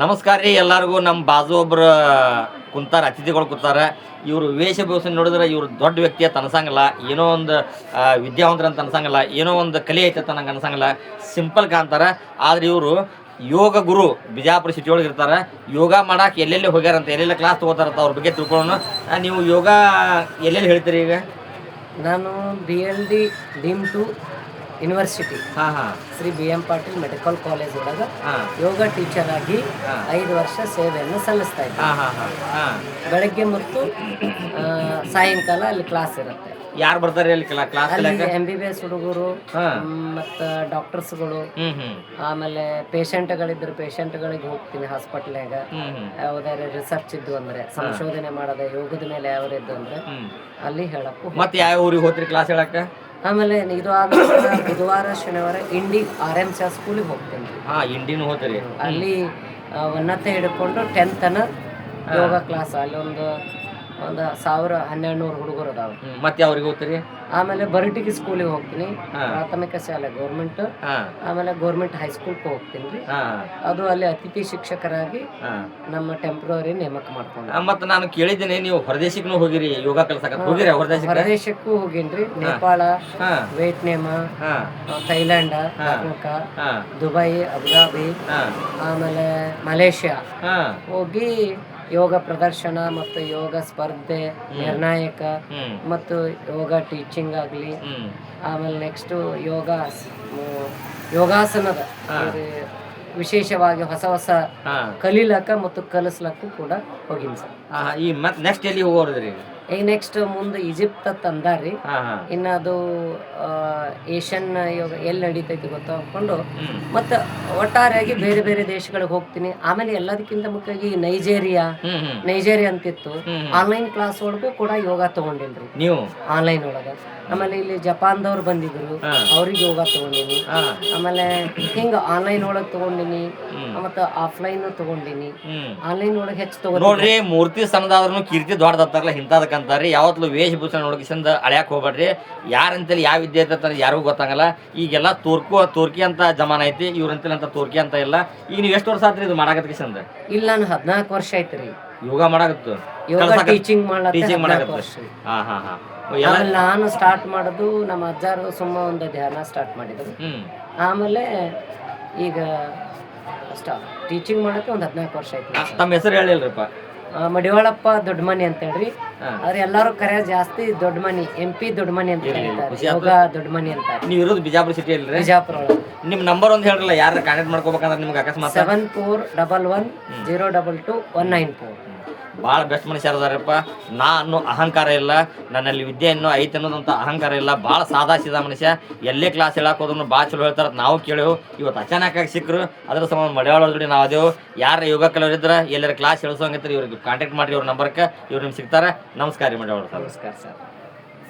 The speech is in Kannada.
ನಮಸ್ಕಾರ ರೀ ಎಲ್ಲರಿಗೂ. ನಮ್ಮ ಬಾಜು ಒಬ್ರು ಕುಂತಾರ, ಅತಿಥಿಗಳು ಕೂತಾರ. ಇವರು ವೇಷಭೂಷಣ ನೋಡಿದ್ರೆ ಇವ್ರು ದೊಡ್ಡ ವ್ಯಕ್ತಿ ಅಂತ ಅನ್ಸಂಗಿಲ್ಲ, ಏನೋ ಒಂದು ವಿದ್ಯಾವಂತರ ಅಂತ ಅನ್ಸಂಗಿಲ್ಲ, ಏನೋ ಒಂದು ಕಲೆ ಐತೆ ಅಂತ ನಂಗೆ ಅನ್ಸಂಗಿಲ್ಲ, ಸಿಂಪಲ್ ಕಾಣ್ತಾರ. ಆದ್ರೆ ಇವರು ಯೋಗ ಗುರು, ಬಿಜಾಪುರ ಸಿಟಿ ಒಳಗೆ ಇರ್ತಾರೆ. ಯೋಗ ಮಾಡಕ್ಕೆ ಎಲ್ಲೆಲ್ಲಿ ಹೋಗ್ಯಾರಂತ, ಎಲ್ಲೆಲ್ಲ ಕ್ಲಾಸ್ ತೊಗೋತಾರಂತ ಅವ್ರ ಬಗ್ಗೆ ತಿಳ್ಕೊಳ್ಳೋಣ. ನೀವು ಯೋಗ ಎಲ್ಲೆಲ್ಲಿ ಹೇಳ್ತೀರಿ ಈಗ? ನಾನು BLD deemed to university Shri BM Patil medical college ಒಳಗೆ ಯೋಗ ಟೀಚರ್ ಆಗಿ 5 ವರ್ಷ ಸೇವೆಯನ್ನು ಸಲ್ಲಿಸ್ತಾ ಇದ್ದೆ. ಬೆಳಗ್ಗೆ ಮತ್ತು ಸಾಯಂಕಾಲ ಅಲ್ಲಿ ಕ್ಲಾಸ್ ಇರುತ್ತೆ. ಯಾರು ಬರ್ತಾರೆ ಅಲ್ಲಿ ಕ್ಲಾಸ್? MBBS ಹುಡುಗರು ಮತ್ತು ಡಾಕ್ಟರ್ಸ್ಗಳು, ಆಮೇಲೆ ಪೇಷಂಟ್ಗಳಿದ್ರು ಪೇಷಂಟ್ಗಳಿಗೆ ಹೋಗ್ತೀನಿ. ಹಾಸ್ಪಿಟ್ಲ್ನಾಗ ಯಾವ್ದಾರ ರಿಸರ್ಚ್ ಇದ್ದು ಅಂದ್ರೆ, ಸಂಶೋಧನೆ ಮಾಡೋದ ಯೋಗದ ಮೇಲೆ ಯಾವ್ದು ಅಂದ್ರೆ ಅಲ್ಲಿ ಹೇಳಕ್ಕೂ. ಮತ್ತೆ ಯಾವ ಊರಿಗೆ ಹೋಗ್ತೀರಿ ಕ್ಲಾಸ್ ಹೇಳಕ್ಕೆ? ಆಮೇಲೆ ಇದು ಆದ ಬುಧವಾರ ಶನಿವಾರ ಇಂಡಿ RMC ಸ್ಕೂಲಿಗೆ ಹೋಗ್ತೀನಿ. ಇಂಡಿನೂ ಹೋಗ್ತೀರಿ? ಅಲ್ಲಿ ಉನ್ನತ ಹಿಡ್ಕೊಂಡು 10th ತನ ಯೋಗ ಕ್ಲಾಸ್. ಅಲ್ಲಿ ಒಂದು 1000-1200 ಹುಡುಗರು ಅದಾವೆ. ಮತ್ತೆ ಅವ್ರಿಗೆ ಹೋಗ್ತೀರಿ? ಆಮೇಲೆ ಬರಟಿಗೆ ಸ್ಕೂಲಿಗೆ ಹೋಗ್ತೀನಿ, ಪ್ರಾಥಮಿಕ ಶಾಲೆ ಗೌರ್ಮೆಂಟ್. ಆಮೇಲೆ ಗೌರ್ಮೆಂಟ್ ಹೈಸ್ಕೂಲ್ಗೆ ಹೋಗ್ತೀನಿ ರೀ. ಅದು ಅಲ್ಲಿ ಅತಿಥಿ ಶಿಕ್ಷಕರಾಗಿ ನಮ್ಮ ಟೆಂಪ್ರವರಿ ನೇಮಕ ಮಾಡ್ಕೊಂಡು. ಮತ್ತೆ ನಾನು ಕೇಳಿದ್ದೀನಿ, ನೀವು ಹೊರದೇಶಕ್ಕೂ ಹೋಗಿರಿ ಯೋಗ ಕಲ್ಸಕ? ಹೋಗಿರಿ ಹೊರದೇಶಕ್ಕೂ ಹೋಗಿನ್ರಿ. Nepal, Vietnam, Thailand, Dubai, Abu Dhabi, ಆಮೇಲೆ ಮಲೇಷ್ಯಾ ಹೋಗಿ ಯೋಗ ಪ್ರದರ್ಶನ ಮತ್ತು ಯೋಗ ಸ್ಪರ್ಧೆ, ನಿರ್ಣಾಯಕ ಮತ್ತು ಯೋಗ ಟೀಚಿಂಗ್ ಆಗಲಿ, ಆಮೇಲೆ ನೆಕ್ಸ್ಟು ಯೋಗಾಸನದ ವಿಶೇಷವಾಗಿ ಹೊಸ ಕಲೀಲಕ್ಕ ಮತ್ತು ಕಲಿಸ್ಲಕ್ಕೂ ಕೂಡ ಹೋಗಿನಿ ಸರ್. ಈ ಮತ್ತೆ ನೆಕ್ಸ್ಟ್ ಎಲ್ಲಿ ಹೋಗೋದ್ರಿ? ಈಗ ನೆಕ್ಸ್ಟ್ ಮುಂದೆ ಈಜಿಪ್ಟ್ ತಂದಾರಿ. ಇನ್ನು ಅದು ಏಷ್ಯನ್ ಯೋಗ ಎಲ್ಲಿ ನಡೀತೈತಿ ಗೊತ್ತಾಗ್ಕೊಂಡು ಮತ್ತು ಒಟ್ಟಾರೆಯಾಗಿ ಬೇರೆ ಬೇರೆ ದೇಶಗಳಿಗೆ ಹೋಗ್ತೀನಿ. ಆಮೇಲೆ ಎಲ್ಲದಕ್ಕಿಂತ ಮುಖ್ಯವಾಗಿ ನೈಜೇರಿಯಾ ಅಂತಿತ್ತು, ಆನ್ಲೈನ್ ಕ್ಲಾಸ್ ಒಳಗೂ ಕೂಡ ಯೋಗ ತಗೊಂಡಿನ್ರಿ ನೀವು ಆನ್ಲೈನ್ ಒಳಗ. ಆಮೇಲೆ ಇಲ್ಲಿ ಜಪಾನ್ದವ್ರು ಬಂದಿದ್ರು, ಅವ್ರಿಗೆ ಯೋಗ ತಗೊಂಡಿನಿ. ಆಮೇಲೆ ಹಿಂಗ ಆನ್ಲೈನ್ ಒಳಗೆ ತಗೊಂಡಿನಿ ಮತ್ತು ಆಫ್ಲೈನ್ ತಗೊಂಡಿನಿ. ಆನ್ಲೈನ್ ಒಳಗೆ ಹೆಚ್ಚು ತಗೊಂಡು ನೋಡ್ರಿ, ಮೂರ್ತಿ ಸಣ್ಣದಾದ್ರೂ ಕೀರ್ತಿ ದೊಡ್ಡದತ್ತಾರಲ್ಲ ಇಂಥದಕ್ಕಂತಾರ್ರಿ. ಯಾವತ್ತೂ ವೇಷಭೂಷಣ ಒಳಗಿಸಿಂದ ಅಳ್ಯಾಕ್ ಹೋಗ್ಬೇಡ್ರಿ. ಯಾರಂತೇಳಿ ಯಾವ ವಿದ್ಯೆ ಐತೆ ಯಾರಿಗೂ ಗೊತ್ತಾಗಲ್ಲ. ಈಗೆಲ್ಲ ತೋರ್ಕಿ ಅಂತ ಜಮಾನ ಐತಿ, ಇವ್ರಂತೇಳಿ ಅಂತ ತೋರ್ಕಿ ಅಂತ ಇಲ್ಲ. ಈಗ ನೀವು ಎಷ್ಟು ವರ್ಷ ಆತ್ರಿ ಇದು ಮಾಡಾಕತ್ಕಿಸಂದ? ಇಲ್ಲ, ನಾನು 14 ವರ್ಷ ಐತ್ರಿ ಯೋಗ ಮಾಡಾಕತ್ತು, ಯೋಗ ಟೀಚಿಂಗ್ ಮಾಡಾಕತ್ತು. ಆಮೇಲೆ ನಾನು ಸ್ಟಾರ್ಟ್ ಮಾಡೋದು ನಮ್ಮ ಅಜ್ಜಾರು ಸುಮ್ಮ ಒಂದು ಧ್ಯಾನ ಸ್ಟಾರ್ಟ್ ಮಾಡಿದ್ರು. ಆಮೇಲೆ ಈಗ ಟೀಚಿಂಗ್ ಮಾಡಕ್ಕೆ ಒಂದು 14 ವರ್ಷ ಆಯ್ತು. ತಮ್ಮ ಹೆಸರು ಹೇಳಿಲ್ರಿಪ್ಪ? ಮಡಿವಾಳಪ್ಪ ದೊಡ್ಡಮನಿ ಅಂತ ಹೇಳ್ರಿ. ಆದ್ರೆ ಎಲ್ಲಾರು ಕರೆ ಜಾಸ್ತಿ ದೊಡ್ಡಮನಿ, MP ದೊಡ್ಡಮನಿ ಅಂತ ಹೇಳ್ತಾರೆ, ಯೋಗ ದೊಡ್ಡಮನಿ ಅಂತ. ನೀವು ಇರೋದು ಬಿಜಾಪುರ ಸಿಟಿ ಅಲ್ರಿ? ಬಿಜಾಪುರ ಒಳಗೆ. ನಿಮ್ ನಂಬರ್ ಒಂದು ಹೇಳ್ರಲ್ಲ, ಯಾರು ಕಾಂಟ್ಯಾಕ್ಟ್ ಮಾಡ್ಕೋಬೇಕಂದ್ರೆ ನಿಮ್ಗೆ ಅಕಸ್ಮಾತ್? 7411094194. ಭಾಳ ಬೆಸ್ಟ್ ಮನುಷ್ಯ ಅದಾರಪ್ಪ. ನಾನು ಅಹಂಕಾರ ಇಲ್ಲ, ನನ್ನಲ್ಲಿ ವಿದ್ಯೆ ಇನ್ನೂ ಐತೆ ಅನ್ನೋದಂತ ಅಹಂಕಾರ ಇಲ್ಲ. ಭಾಳ ಸಾದಾ ಸೀದಾ ಮನುಷ್ಯ. ಎಲ್ಲೇ ಕ್ಲಾಸ್ ಹೇಳಕ್ಕೆ ಹೋದ್ರು ಭಾಳ ಚಲೋ ಹೇಳ್ತಾರೆ. ನಾವು ಕೇಳೇವು, ಇವತ್ತು ಅಚಾನಕ್ಕಾಗಿ ಸಿಕ್ಕರು. ಅದ್ರ ಸಂಬಂಧ ಮಡಿವಾಳ ಜೋಡಿ ನಾವು ಅದೇವು. ಯಾರು ಯೋಗ ಕಲಿಯೋರಿದ್ರೆ ಎಲ್ಲರ ಕ್ಲಾಸ್ ಹೇಳ್ಸೋಂಗಿದ್ರೆ ಇವ್ರಿಗೆ ಕಾಂಟ್ಯಾಕ್ಟ್ ಮಾಡಿರಿ, ಇವ್ರ ನಂಬರ್ಗೆ ಇವ್ರು ನಿಮ್ಗೆ ಸಿಗ್ತಾರೆ. ನಮಸ್ಕಾರ ರೀ ಮಡಿವಾಳ ಸರ್. ನಮಸ್ಕಾರ ಸರ್.